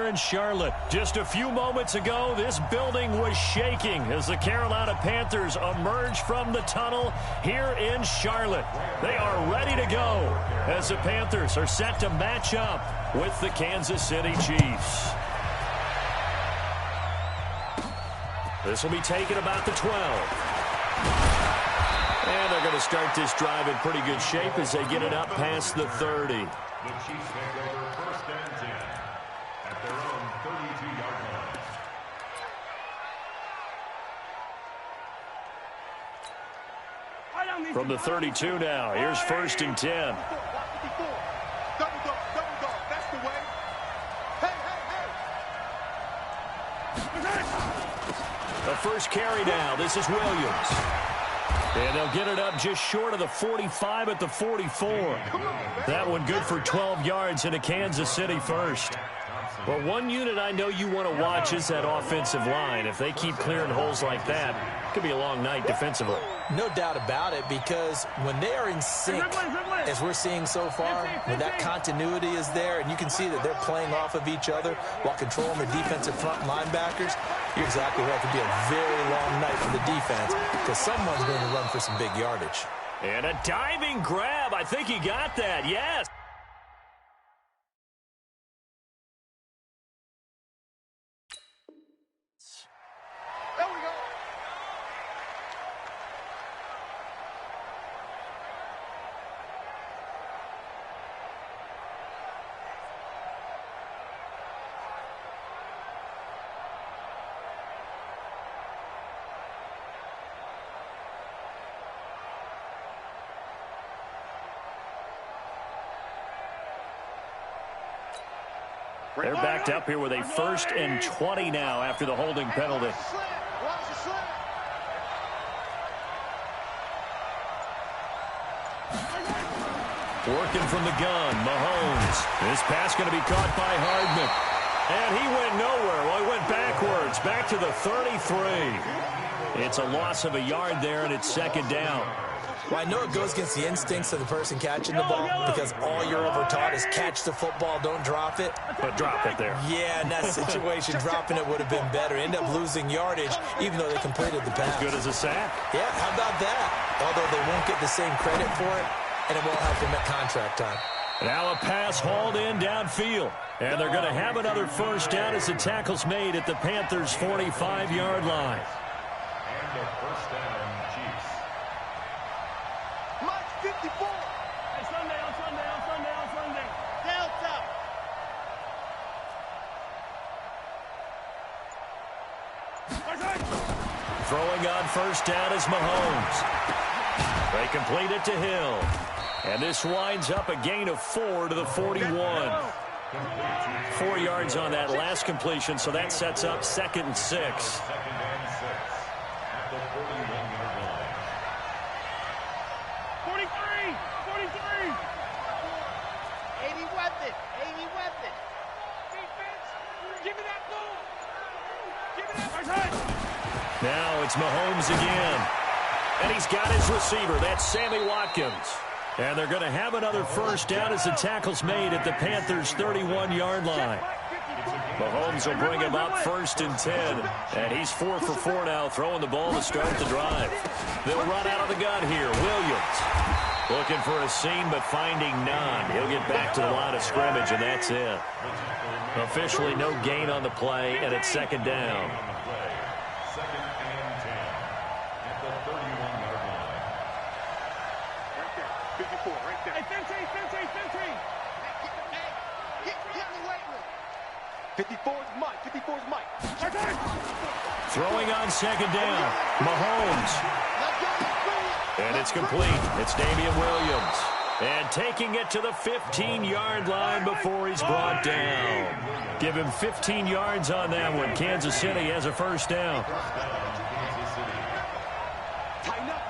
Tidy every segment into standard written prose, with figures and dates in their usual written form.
here in Charlotte. Just a few moments ago, this building was shaking as the Carolina Panthers emerged from the tunnel here in Charlotte. They are ready to go as the Panthers are set to match up with the Kansas City Chiefs. This will be taken about the 12. And they're going to start this drive in pretty good shape as they get it up past the 30. The Chiefs take over first and 10 at their own 32-yard line. From the 32 now, here's first and 10. The first carry now. This is Williams. And they'll get it up just short of the 45 at the 44. That one good for 12 yards into Kansas City first. Well, one unit I know you want to watch is that offensive line. If they keep clearing holes like that, it could be a long night defensively. No doubt about it, because when they are in sync, as we're seeing so far, when that continuity is there, and you can see that they're playing off of each other while controlling the defensive front linebackers, you're exactly right. It could be a very long night for the defense because someone's going to run for some big yardage. And a diving grab. I think he got that. Yes. There we go. They're backed up here with a first and 20 now after the holding penalty. Working from the gun, Mahomes. This pass going to be caught by Hardman. And he went nowhere. Well, he went backwards, back to the 33. It's a loss of a yard there, and it's second down. Well, I know it goes against the instincts of the person catching the ball because all you're ever taught is catch the football, don't drop it. But drop it there. Yeah, in that situation, dropping it would have been better. End up losing yardage, even though they completed the pass. As good as a sack. Yeah, how about that? Although they won't get the same credit for it, and it won't help them at contract time. Now a pass hauled in downfield. And they're going to have another first down as the tackle's made at the Panthers' 45-yard line. And the first down, Chiefs. Mike 54. Hey, Sunday. Delta. Throwing on first down is Mahomes. They complete it to Hill. And this winds up a gain of 4 to the 41. 4 yards on that last completion, so that sets up second and 6. Second and 6 at the 41-yard line. 43. 80 weapon. Defense, give me that ball. Now it's Mahomes again. And he's got his receiver. That's Sammy Watkins. And they're going to have another first down as the tackle's made at the Panthers' 31-yard line. Mahomes will bring him up first and 10. And he's 4 for 4 now, throwing the ball to start the drive. They'll run out of the gun here. Williams looking for a seam, but finding none. He'll get back to the line of scrimmage, and that's it. Officially no gain on the play, and it's second down. Second and 10 at the 31-yard line. 54, right there. Hey, Fenty. Get the weight room. 54's Mike. Throwing on second down, Mahomes. And it's complete. It's Damian Williams. And taking it to the 15-yard line before he's brought down. Give him 15 yards on that one. Kansas City has a first down. Tighten up.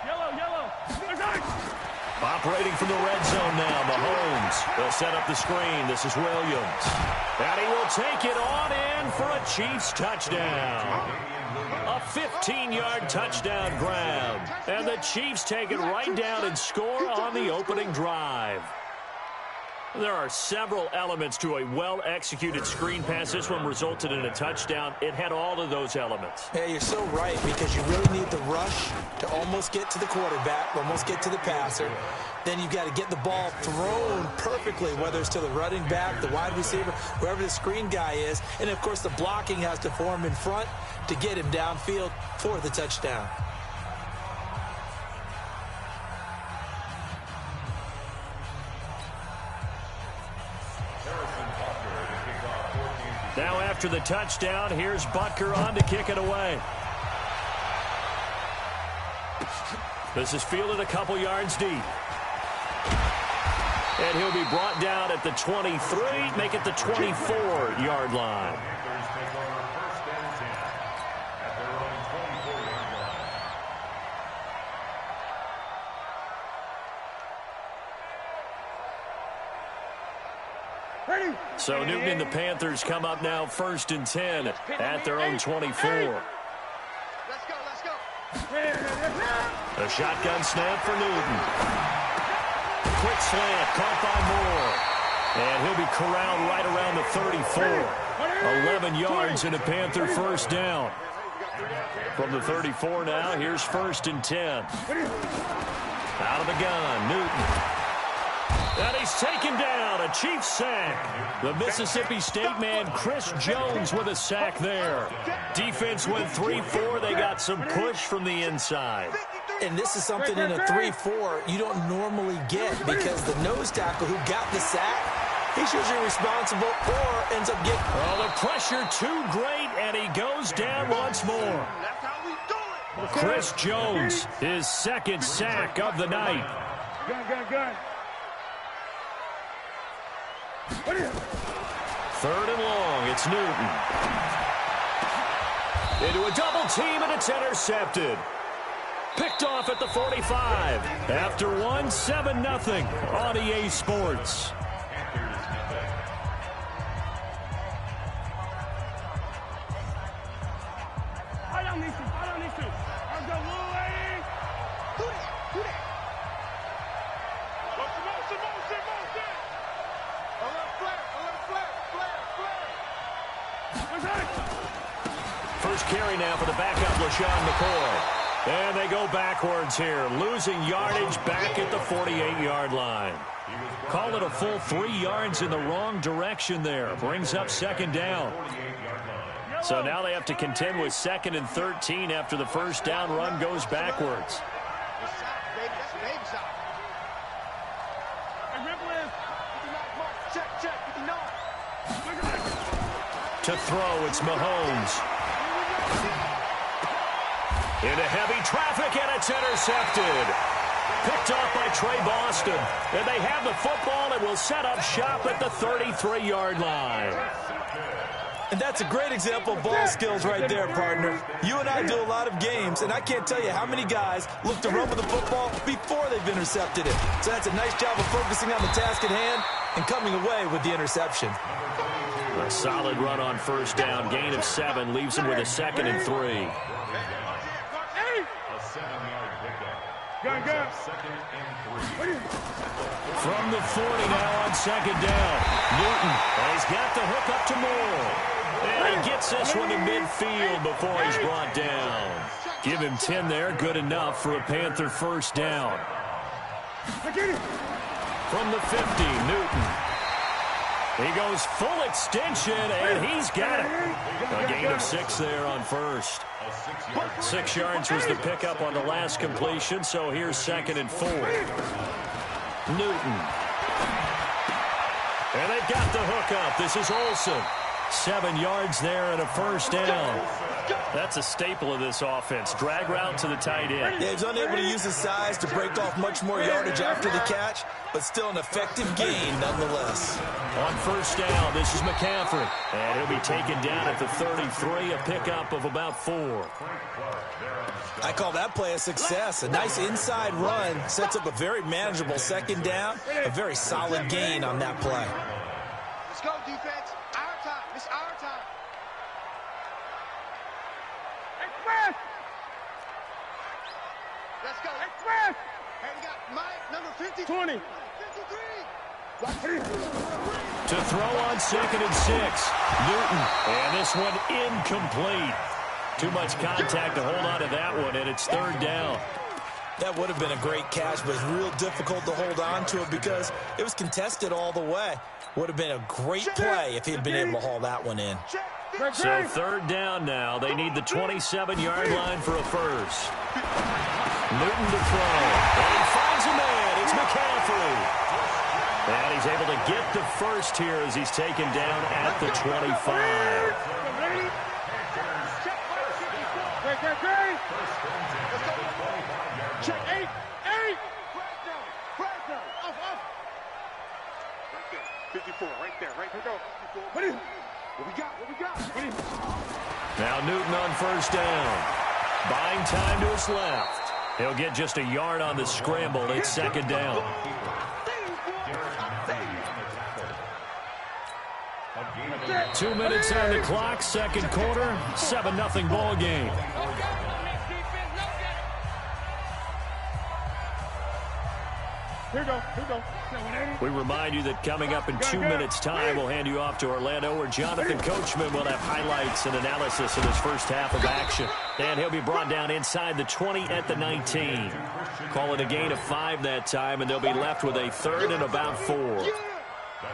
Yellow. Operating from the red zone now, Mahomes. They'll set up the screen. This is Williams. And he will take it on in for a Chiefs touchdown. A 15-yard touchdown grab. And the Chiefs take it right down and score on the opening drive. There are several elements to a well-executed screen pass. This one resulted in a touchdown. It had all of those elements. Yeah, you're so right, because you really need the rush to almost get to the quarterback, almost get to the passer. Then you've got to get the ball thrown perfectly, whether it's to the running back, the wide receiver, wherever the screen guy is. And, of course, the blocking has to form in front to get him downfield for the touchdown. Now after the touchdown, here's Butker on to kick it away. This is fielded a couple yards deep. And he'll be brought down at the 23, make it the 24-yard line. So Newton and the Panthers come up now 1st and 10 at their own 24. Let's go, let's go. A shotgun snap for Newton. Quick slant, caught by Moore. And he'll be corralled right around the 34. 11 yards and a Panther first down. From the 34 now, here's 1st and 10. Out of the gun, Newton. And he's taken down, a Chiefs sack. The Mississippi State man, Chris Jones, with a sack there. Defense went 3-4. They got some push from the inside. And this is something in a 3-4 you don't normally get, because the nose tackle who got the sack, he's usually responsible or ends up getting... Oh, the pressure too great, and he goes down once more. That's how we do it. Chris Jones, his second sack of the night. Gun. 3rd and long, it's Newton. Into a double team, and it's intercepted. Picked off at the 45. After one, 7-0 on EA Sports. I don't need to. I'll go away. Who that? Motion. A little flare. First carry now for the backup, LaShawn McCoy. And they go backwards here, losing yardage back at the 48-yard line. Call it a full 3 yards in the wrong direction there. Brings up 2nd down. So now they have to contend with 2nd and 13 after the first down run goes backwards. To throw, it's Mahomes. Into heavy traffic, and it's intercepted. Picked off by Trey Boston. And they have the football and will set up shop at the 33-yard line. And that's a great example of ball skills right there, partner. You and I do a lot of games, and I can't tell you how many guys look to run with the football before they've intercepted it. So that's a nice job of focusing on the task at hand and coming away with the interception. A solid run on first down. Gain of 7 leaves him with a 2nd and 3. Gun. From the 40 now on 2nd down. Newton has got the hook up to Moore. And he gets this one to midfield before he's brought down. Give him 10 there. Good enough for a Panther first down. From the 50, Newton. He goes full extension, and he's got it. A gain of 6 there on first. 6 yards was the pickup on the last completion, so here's 2nd and 4. Newton. And they've got the hook up. This is Olsen. 7 yards there and a first down. That's a staple of this offense. Drag route to the tight end. Yeah, he's unable to use his size to break off much more yardage after the catch, but still an effective gain nonetheless. On first down, this is McCaffrey. And he'll be taken down at the 33, a pickup of about 4. I call that play a success. A nice inside run sets up a very manageable second down, a very solid gain on that play. Let's go, defense. Our time. It's our time. Express! Let's go. Express! Hey, we got Mike, number 50. 20. 53. To throw on 2nd and 6. Newton. And this one incomplete. Too much contact to hold on to that one, and it's 3rd down. That would have been a great catch, but it's real difficult to hold on to it because it was contested all the way. Would have been a great play if he'd been able to haul that one in. So 3rd down now. They need the 27-yard line for a first. Newton to throw. And he finds a man. It's McCaffrey. And he's able to get the first here as he's taken down at the 25. Check 8. 8. Off. Right there. 54. Right there. Right there. What we got? Now Newton on first down. Buying time to his left. He'll get just a yard on the scramble. It's 2nd down. Two minutes on the clock, second quarter, 7-0 ball game. Here we go. We remind you that coming up in 2 minutes' time, we'll hand you off to Orlando, where Jonathan Coachman will have highlights and analysis of his first half of action. And he'll be brought down inside the 20 at the 19. Call it a gain of 5 that time, and they'll be left with a 3rd and about 4.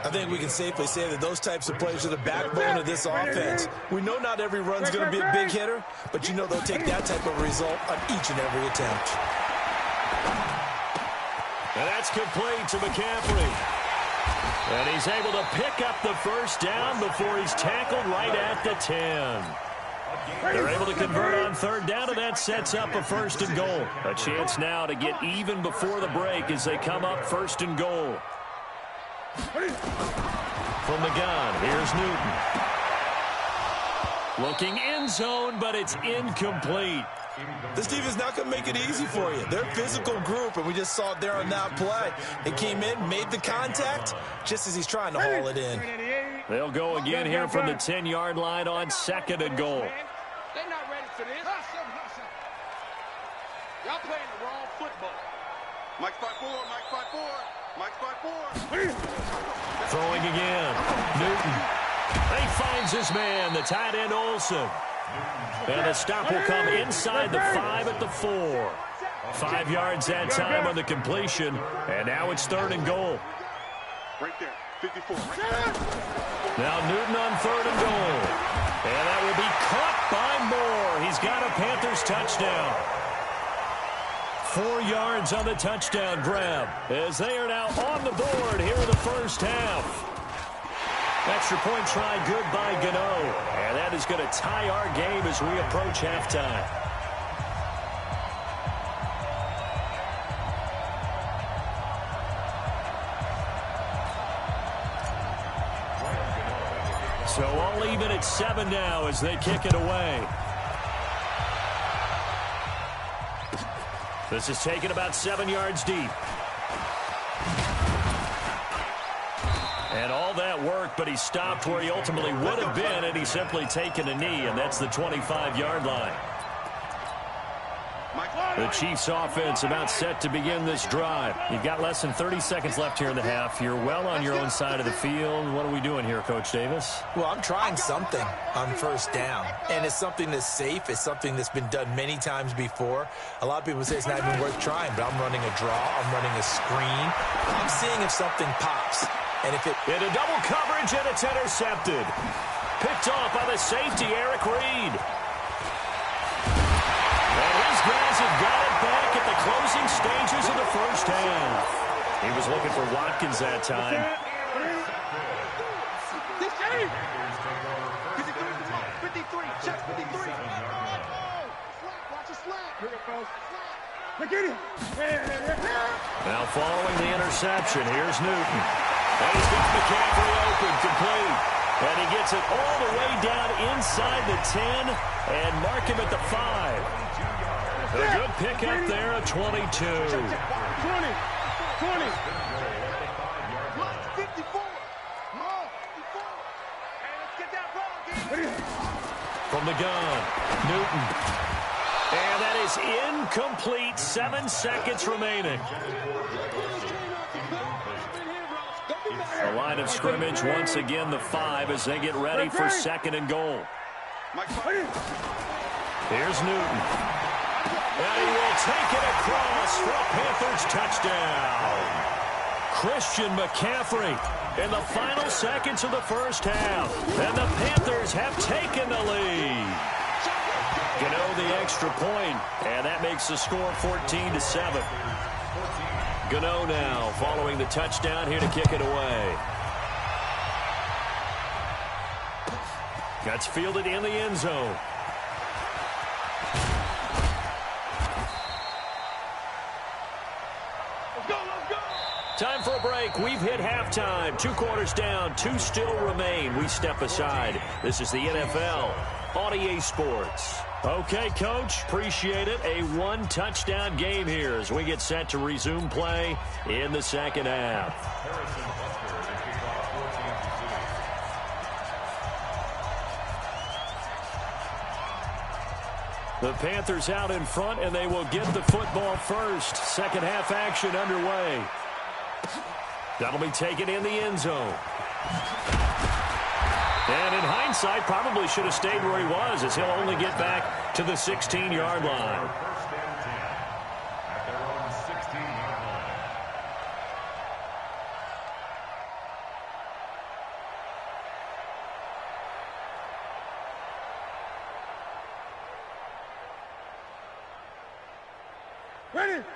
I think we can safely say that those types of plays are the backbone of this offense. We know not every run's going to be a big hitter, but you know they'll take that type of result on each and every attempt. And that's complete to McCaffrey. And he's able to pick up the first down before he's tackled right at the 10. They're able to convert on 3rd down, and that sets up a 1st and goal. A chance now to get even before the break as they come up 1st and goal. From the gun, here's Newton. Looking end zone, but it's incomplete. This team is not going to make it easy for you. They're a physical group, and we just saw it there on that play. They came in, made the contact, just as he's trying to haul it in. They'll go again here from the 10-yard line on 2nd and goal. They're not ready for this. Y'all playing the wrong football. Mike 5-4. Throwing again. Newton. He finds his man, the tight end Olsen. And the stop will come inside the 5 at the 4. 5 yards that time on the completion. And now it's 3rd and goal. Right there, 54. Now Newton on 3rd and goal. And that will be caught by Moore. He's got a Panthers touchdown. 4 yards on the touchdown grab as they are now on the board here in the first half. Extra point try good by Gano. And that is going to tie our game as we approach halftime. So all even at 7 now as they kick it away. This is taken about 7 yards deep. And all that work, but he stopped where he ultimately would have been, and he's simply taken a knee, and that's the 25-yard line. The Chiefs offense about set to begin this drive. You've got less than 30 seconds left here in the half. You're well on your own side of the field. What are we doing here, Coach Davis? Well, I'm trying something on first down, and it's something that's safe. It's something that's been done many times before. A lot of people say it's not even worth trying, but I'm running a draw. I'm running a screen. I'm seeing if something pops. And if it... Into double coverage, and it's intercepted. Picked off by the safety, Eric Reed. And his guys have got it back at the closing stages of the first half. He was looking for Watkins that time. 53. Check 53. Watch a slap. Here it goes. Look at it. Now following the interception, here's Newton. And he's got McCaffrey open, complete. And he gets it all the way down inside the 10 and mark him at the 5. A good pickup there at 22. 20. 20. 54. More. 54. Hey, let's get that ball, kid. From the gun, Newton. And that is incomplete. 7 seconds remaining. The line of scrimmage, once again, the 5 as they get ready for 2nd and goal. Here's Newton. And he will take it across for a Panthers touchdown. Christian McCaffrey in the final seconds of the first half. And the Panthers have taken the lead. Gano the extra point, and that makes the score 14-7. Gano now following the touchdown here to kick it away. That's fielded in the end zone. Time for a break. We've hit halftime. 2 quarters down. 2 still remain. We step aside. This is the NFL on EA Sports. Okay, Coach. Appreciate it. A 1-touchdown game here as we get set to resume play in the second half. The Panthers out in front, and they will get the football first. Second half action underway. That'll be taken in the end zone. And in hindsight, probably should have stayed where he was, as he'll only get back to the 16-yard line.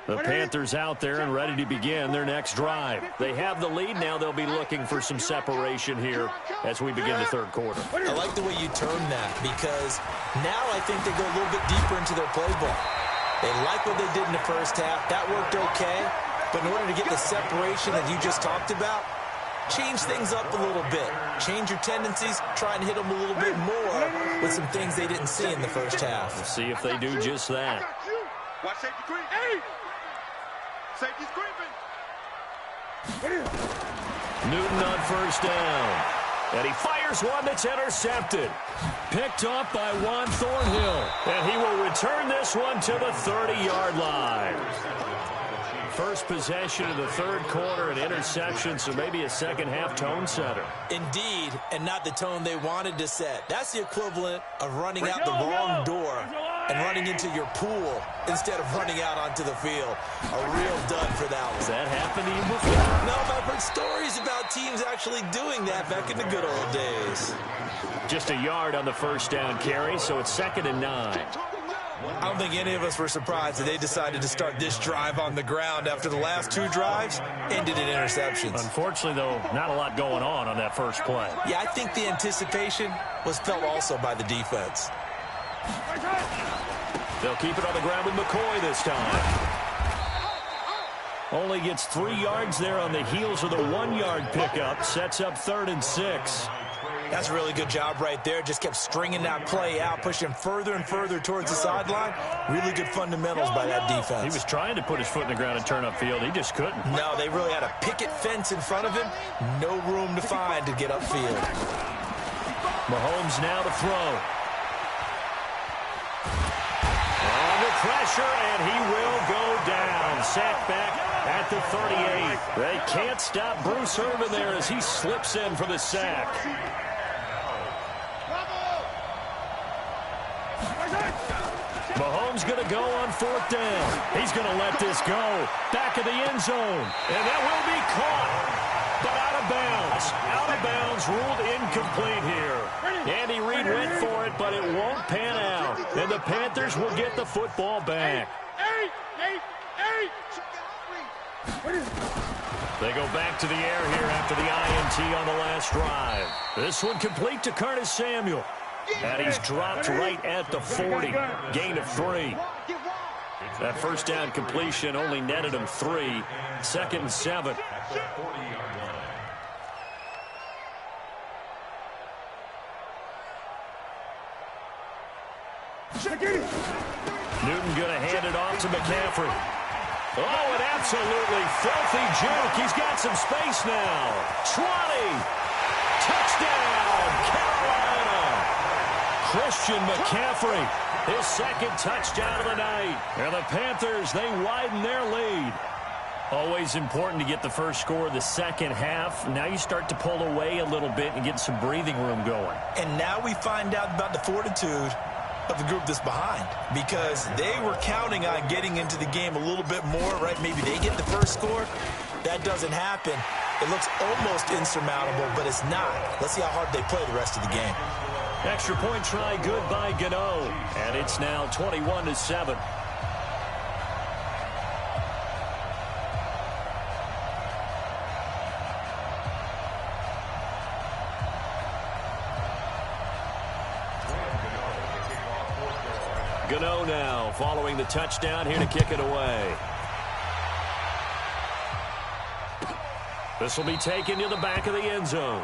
The Panthers out there and ready to begin their next drive. They have the lead. Now they'll be looking for some separation here as we begin the third quarter. I like the way you term that, because now I think they go a little bit deeper into their play ball. They like what they did in the first half. That worked okay. But in order to get the separation that you just talked about, change things up a little bit. Change your tendencies. Try and hit them a little bit more with some things they didn't see in the first half. We'll see if they do just that. Watch safety creep. Hey! Safety's creeping. Newton on first down. And he fires one that's intercepted. Picked up by Juan Thornhill. And he will return this one to the 30-yard line. First possession of the third quarter, an interception, so maybe a second-half tone setter. Indeed, and not the tone they wanted to set. That's the equivalent of running out the wrong door and running into your pool instead of running out onto the field. A real dud for that one. Has that happened to you before? No, I've heard stories about teams actually doing that back in the good old days. Just a yard on the first down carry, so it's 2nd and 9. I don't think any of us were surprised that they decided to start this drive on the ground after the last 2 drives ended in interceptions. Unfortunately, though, not a lot going on that first play. Yeah, I think the anticipation was felt also by the defense. They'll keep it on the ground with McCoy this time. Only gets 3 yards there on the heels of the 1-yard pickup. Sets up 3rd and 6. That's a really good job right there. Just kept stringing that play out, pushing further and further towards the sideline. Really good fundamentals by that defense. He was trying to put his foot in the ground and turn upfield. He just couldn't. No, they really had a picket fence in front of him. No room to find to get upfield. Mahomes now to throw. Under pressure, and he will go down. Sacked back at the 38. They can't stop Bruce Irvin there as he slips in for the sack. Mahomes going to go on 4th down. He's going to let this go. Back of the end zone. And that will be caught. But out of bounds. Out of bounds, ruled incomplete here. Andy Reid went for it, but it won't pan out. And the Panthers will get the football back. They go back to the air here after the INT on the last drive. This one complete to Curtis Samuel. And he's dropped right at the 40. Gain of 3. That first down completion only netted him 3. 2nd and 7. Newton going to hand it off to McCaffrey. Oh, an absolutely filthy juke. He's got some space now. 20. Touchdown, Carolina. Christian McCaffrey, his 2nd touchdown of the night. And the Panthers, they widen their lead. Always important to get the first score of the second half. Now you start to pull away a little bit and get some breathing room going. And now we find out about the fortitude of the group that's behind, because they were counting on getting into the game a little bit more, right? Maybe they get the first score. That doesn't happen. It looks almost insurmountable, but it's not. Let's see how hard they play the rest of the game. Extra point try good by Gano, and it's now 21-7. Gano now following the touchdown, here to kick it away. This will be taken to the back of the end zone.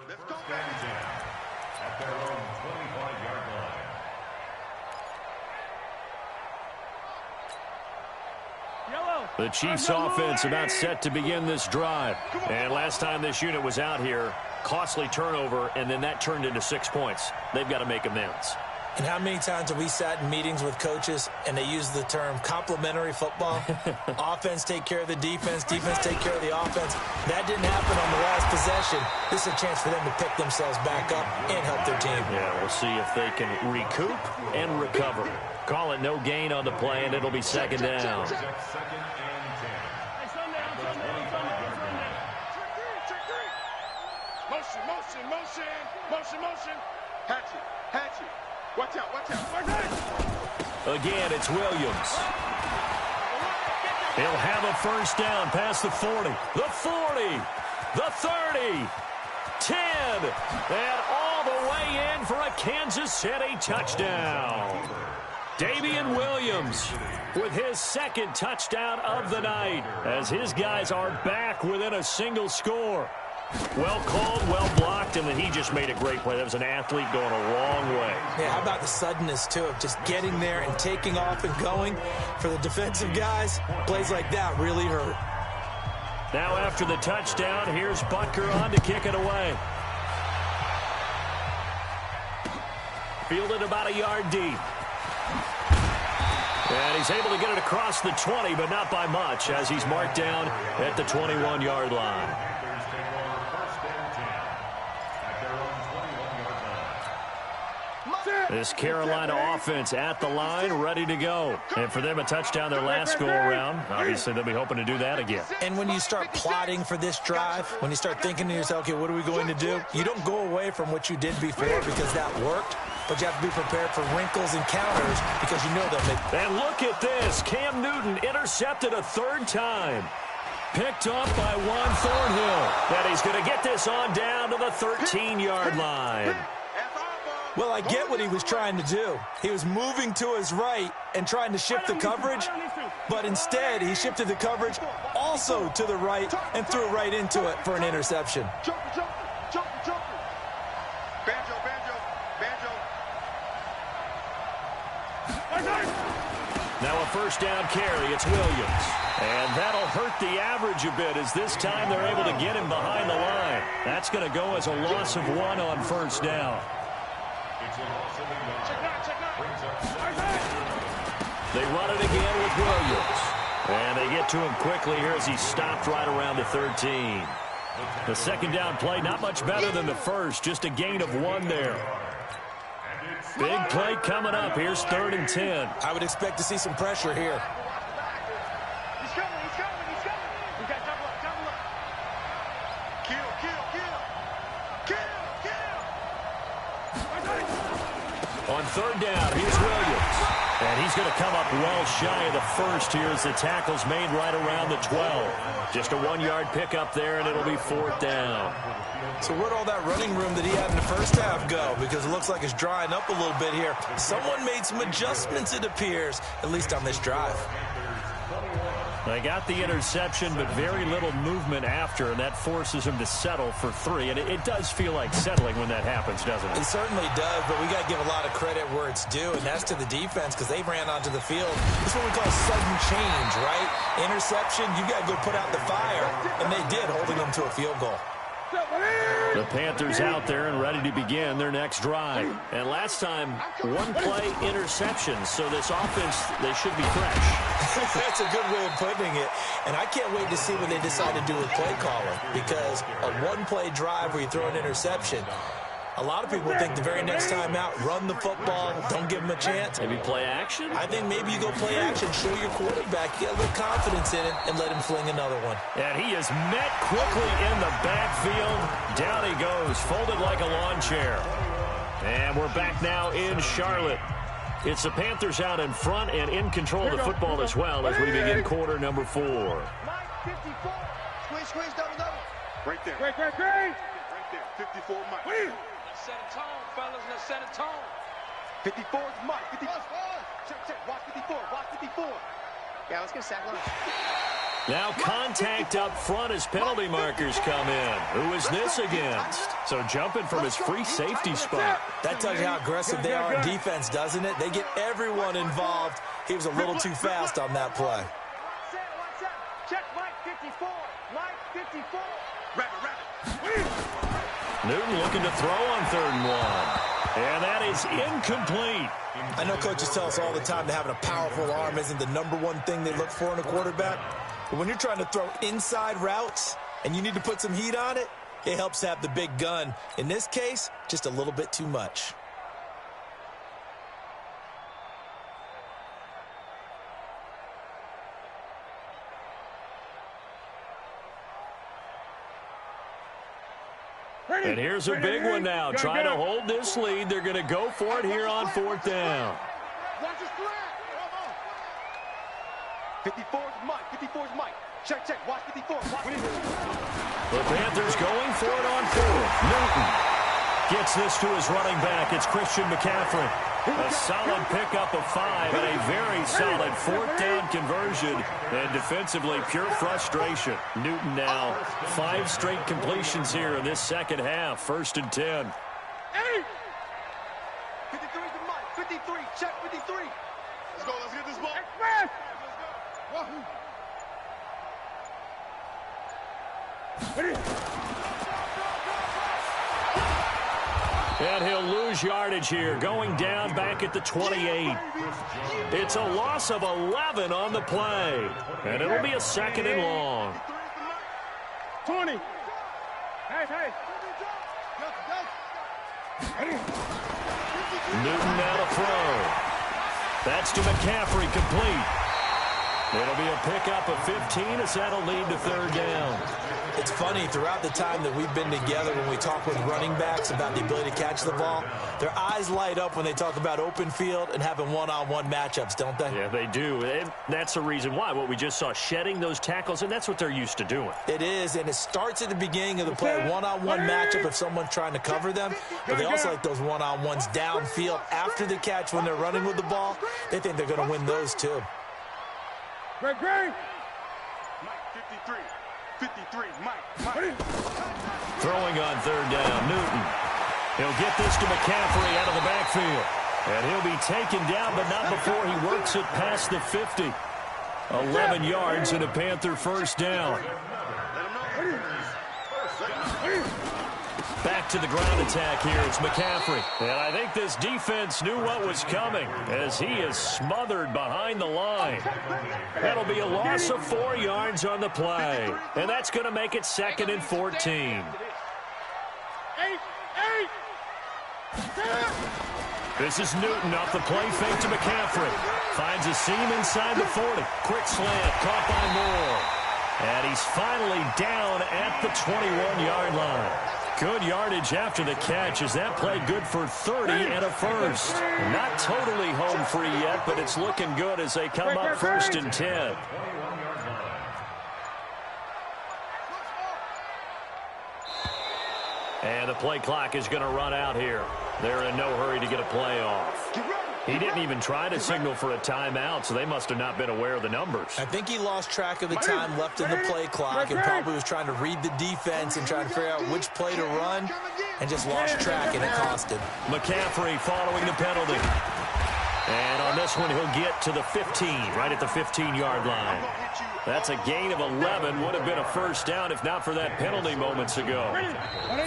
Let's go, baby. At their own 25-yard line. The Chiefs offense about set to begin this drive. And last time this unit was out here, costly turnover, and then that turned into 6 points. They've got to make amends. And how many times have we sat in meetings with coaches and they use the term complementary football? Offense take care of the defense, defense take care of the offense. That didn't happen on the last possession. This is a chance for them to pick themselves back up and help their team. Yeah, we'll see if they can recoup and recover. Call it no gain on the play, and it'll be 2nd down. Second and 10. Motion. Hatchet. Watch out. Again, it's Williams. He'll have a first down past the 40. The 40. The 30. 10. And all the way in for a Kansas City touchdown. Damian Williams with his 2nd touchdown of the night as his guys are back within a single score. Well called, well blocked, and then he just made a great play. That was an athlete going a long way. Yeah, how about the suddenness, too, of just getting there and taking off and going? For the defensive guys, plays like that really hurt. Now after the touchdown, here's Butker on to kick it away. Fielded about a yard deep. And he's able to get it across the 20, but not by much, as he's marked down at the 21-yard line. First and 10. At their own 21-yard line. This Carolina offense at the line, ready to go. And for them, a touchdown their last go-around. Obviously, they'll be hoping to do that again. And when you start plotting for this drive, when you start thinking to yourself, okay, what are we going to do? You don't go away from what you did before because that worked, but you have to be prepared for wrinkles and counters because you know they'll make. And look at this. Cam Newton intercepted a third time. Picked up by Juan Thornhill. And he's going to get this on down to the 13-yard line. Well, I get what he was trying to do. He was moving to his right and trying to shift the coverage, but instead he shifted the coverage also to the right and threw right into it for an interception. Now a first down carry. It's Williams. And that'll hurt the average a bit as this time they're able to get him behind the line. That's going to go as a loss of 1 on first down. They run it again with Williams. And they get to him quickly here as he stopped right around the 13. The second down play, not much better than the first, just a gain of 1 there. Big play coming up. Here's 3rd and 10. I would expect to see some pressure here. He's coming. We got double up. Kill. On 3rd down, here's Williams. And he's going to come up well shy of the first here as the tackle's made right around the 12. Just a 1-yard pickup there, and it'll be 4th down. So where'd all that running room that he had in the first half go? Because it looks like it's drying up a little bit here. Someone made some adjustments, it appears, at least on this drive. They got the interception, but very little movement after, and that forces him to settle for 3. And it does feel like settling when that happens, doesn't it? It certainly does, but we got to give a lot of credit where it's due, and that's to the defense because they ran onto the field. This is what we call sudden change, right? Interception, you got to go put out the fire, and they did, holding them to a field goal. The Panthers out there and ready to begin their next drive. And last time, 1-play interception. So this offense, they should be fresh. That's a good way of putting it. And I can't wait to see what they decide to do with play calling. Because a 1-play drive where you throw an interception, a lot of people think the very next time out, run the football, don't give them a chance. Maybe play action? I think maybe you go play action, show your quarterback, get a little confidence in it, and let him fling another one. And he is met quickly in the backfield. Down he goes, folded like a lawn chair. And we're back now in Charlotte. It's the Panthers out in front and in control of the football as well as we begin quarter number 4. Squeeze, double. Right there. Great. Right there, 54 Mike. Set a tone, fellas. Let's set a tone. 54 is Mike. 54. Check. Watch 54. Yeah, let's get a sack line. Now contact up front as penalty markers come in. Who is this against? So jumping from his free safety spot. That tells you how aggressive they are on defense, doesn't it? They get everyone involved. He was a little too fast on that play. Check Mike 54. Mike 54. Rabbit. Newton looking to throw on 3rd and 1. And that is incomplete. I know coaches tell us all the time that having a powerful arm isn't the #1 thing they look for in a quarterback. But when you're trying to throw inside routes and you need to put some heat on it, it helps have the big gun. In this case, just a little bit too much. And here's a big one now. Trying to hold this lead. They're going to go for it here on 4th down. 54 is Mike. Check. Watch 54. The Panthers going for it on 4th. Newton gets this to his running back. It's Christian McCaffrey. A solid pickup of 5 and a very solid 4th down conversion. And defensively, pure frustration. Newton now 5 straight completions here in this second half. 1st and 10. 53 to Mike. 53. Check 53. Let's go. Let's get this ball. And he'll lose yardage here, going down back at the 28. It's a loss of 11 on the play. And it'll be a 2nd and long. 20. Hey. Newton now to throw. That's to McCaffrey, complete. It'll be a pickup of 15 as that'll lead to third down. It's funny, throughout the time that we've been together, when we talk with running backs about the ability to catch the ball, their eyes light up when they talk about open field and having one-on-one matchups, don't they? Yeah, they do. And that's the reason why. What we just saw, shedding those tackles, and that's what they're used to doing. It is, and it starts at the beginning of the play. One-on-one matchup if someone's trying to cover them, but they also like those one-on-ones downfield after the catch when they're running with the ball. They think they're going to win those, too. Great. Mike, 53, Mike. Throwing on third down, Newton. He'll get this to McCaffrey out of the backfield. And he'll be taken down, but not before he works it past the 50. 11 yards and a Panther first down. Back to the ground attack here. It's McCaffrey. And I think this defense knew what was coming as he is smothered behind the line. That'll be a loss of 4 yards on the play. And that's going to make it 2nd and 14. This is Newton off the play fake to McCaffrey. Finds a seam inside the 40. Quick slant, caught by Moore. And he's finally down at the 21-yard line. Good yardage after the catch as that play good for 30 and a first. Not totally home free yet, but it's looking good as they come up 1st and 10. And the play clock is going to run out here. They're in no hurry to get a play off. He didn't even try to signal for a timeout, so they must have not been aware of the numbers. I think he lost track of the time left in the play clock and probably was trying to read the defense and trying to figure out which play to run and just lost track, and it cost him. McCaffrey following the penalty. And on this one, he'll get to the 15, right at the 15-yard line. That's a gain of 11. Would have been a first down if not for that penalty moments ago.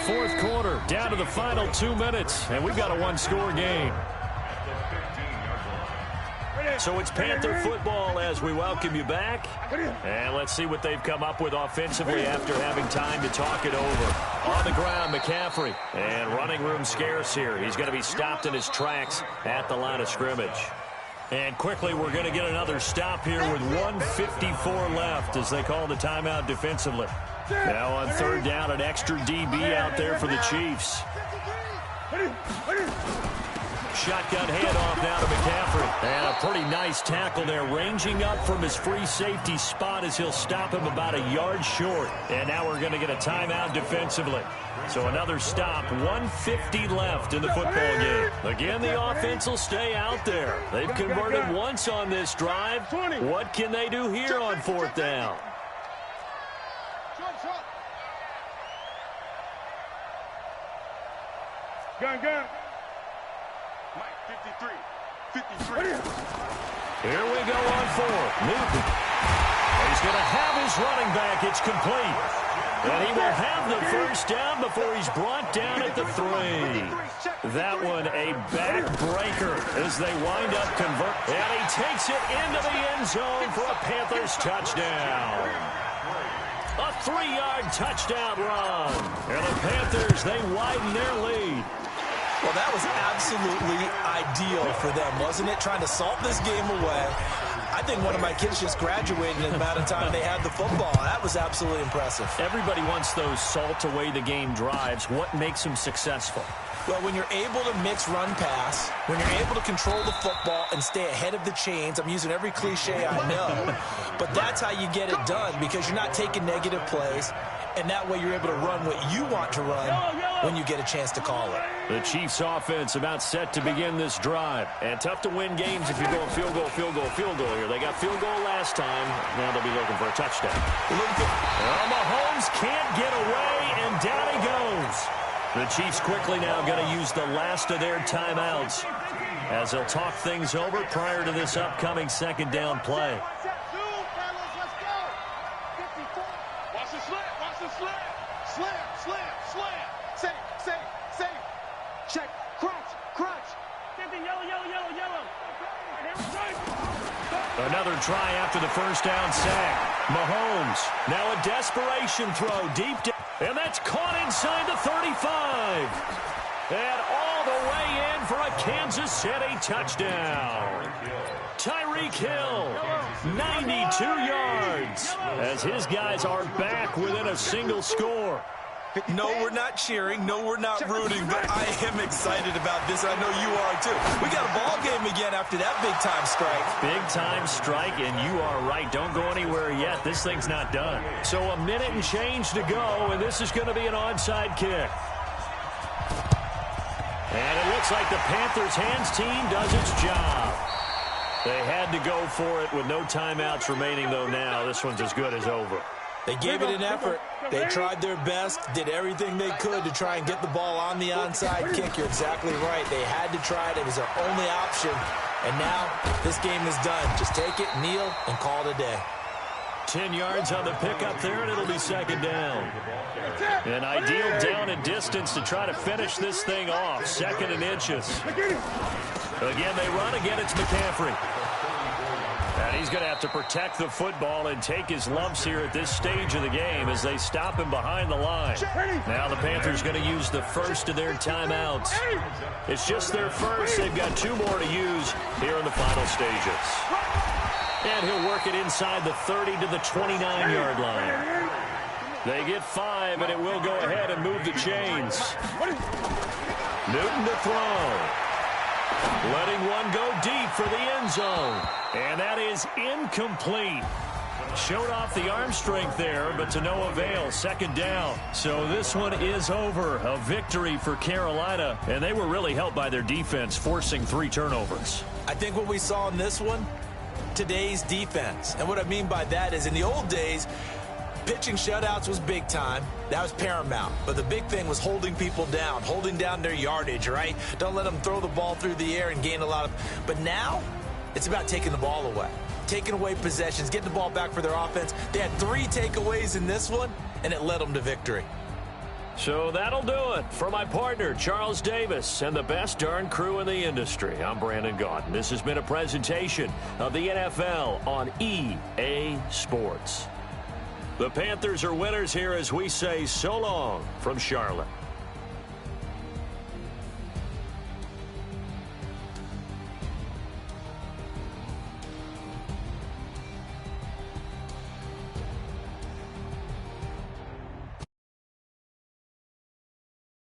Fourth quarter, down to the final 2 minutes, and we've got a one-score game. So it's Panther football as we welcome you back. And let's see what they've come up with offensively after having time to talk it over. On the ground, McCaffrey. And running room scarce here. He's going to be stopped in his tracks at the line of scrimmage. And quickly, we're going to get another stop here with 1:54 left as they call the timeout defensively. Now on third down, an extra DB out there for the Chiefs. Shotgun handoff now to McCaffrey. And a pretty nice tackle there, ranging up from his free safety spot as he'll stop him about a yard short. And now we're going to get a timeout defensively. So another stop, 1:50 left in the football game. Again, the offense will stay out there. They've converted once on this drive. What can they do here on fourth down? Gun. Mike, 53. Here we go on fourth. Newton. He's going to have his running back. It's complete. And he will have the first down before he's brought down at the 3. That one a backbreaker as they wind up convert. And he takes it into the end zone for a Panthers touchdown. A 3-yard touchdown run. And the Panthers, they widen their lead. Well, that was absolutely ideal for them, wasn't it? Trying to salt this game away. I think one of my kids just graduated in the amount of time they had the football. That was absolutely impressive. Everybody wants those salt-away-the-game drives. What makes them successful? Well, when you're able to mix run-pass, when you're able to control the football and stay ahead of the chains, I'm using every cliche I know, but that's how you get it done because you're not taking negative plays, and that way you're able to run what you want to run when you get a chance to call it. The Chiefs offense about set to begin this drive. And tough to win games if you're going field goal here. They got field goal last time. Now they'll be looking for a touchdown. Mahomes can't get away, and down he goes. The Chiefs quickly now going to use the last of their timeouts as they'll talk things over prior to this upcoming second down play. Slam. Check. Crunch. Yellow. Another try after the first down sack. Mahomes, now a desperation throw deep down. And that's caught inside the 35. And all all the way in for a Kansas City touchdown. Tyreek Hill, 92 yards, as his guys are back within a single score. No, we're not cheering. No, we're not rooting, but I am excited about this. I know you are, too. We got a ball game again after that big-time strike. Big-time strike, and you are right. Don't go anywhere yet. This thing's not done. So a minute and change to go, and this is going to be an onside kick. And it looks like the Panthers' hands team does its job. They had to go for it with no timeouts remaining, though, now. This one's as good as over. They gave it an effort. They tried their best, did everything they could to try and get the ball on the onside kick. You're exactly right. They had to try it. It was their only option. And now this game is done. Just take it, kneel, and call it a day. 10 yards on the pickup there, and it'll be second down. An ideal down and distance to try to finish this thing off. 2nd and inches. Again, they run. Again, it's McCaffrey. And he's going to have to protect the football and take his lumps here at this stage of the game as they stop him behind the line. Now the Panthers going to use the first of their timeouts. It's just their first. They've got 2 more to use here in the final stages. And he'll work it inside the 30 to the 29-yard line. They get 5, and it will go ahead and move the chains. Newton to throw. Letting one go deep for the end zone. And that is incomplete. Showed off the arm strength there, but to no avail. 2nd down. So this one is over. A victory for Carolina. And they were really helped by their defense, forcing 3 turnovers. I think what we saw in this one, today's defense. And what I mean by that is in the old days, pitching shutouts was big time. That was paramount. But the big thing was holding people down, holding down their yardage, right? Don't let them throw the ball through the air and gain a lot of... But now, it's about taking the ball away. Taking away possessions, getting the ball back for their offense. They had 3 takeaways in this one, and it led them to victory. So that'll do it for my partner, Charles Davis, and the best darn crew in the industry. I'm Brandon Gaudin. This has been a presentation of the NFL on EA Sports. The Panthers are winners here as we say so long from Charlotte.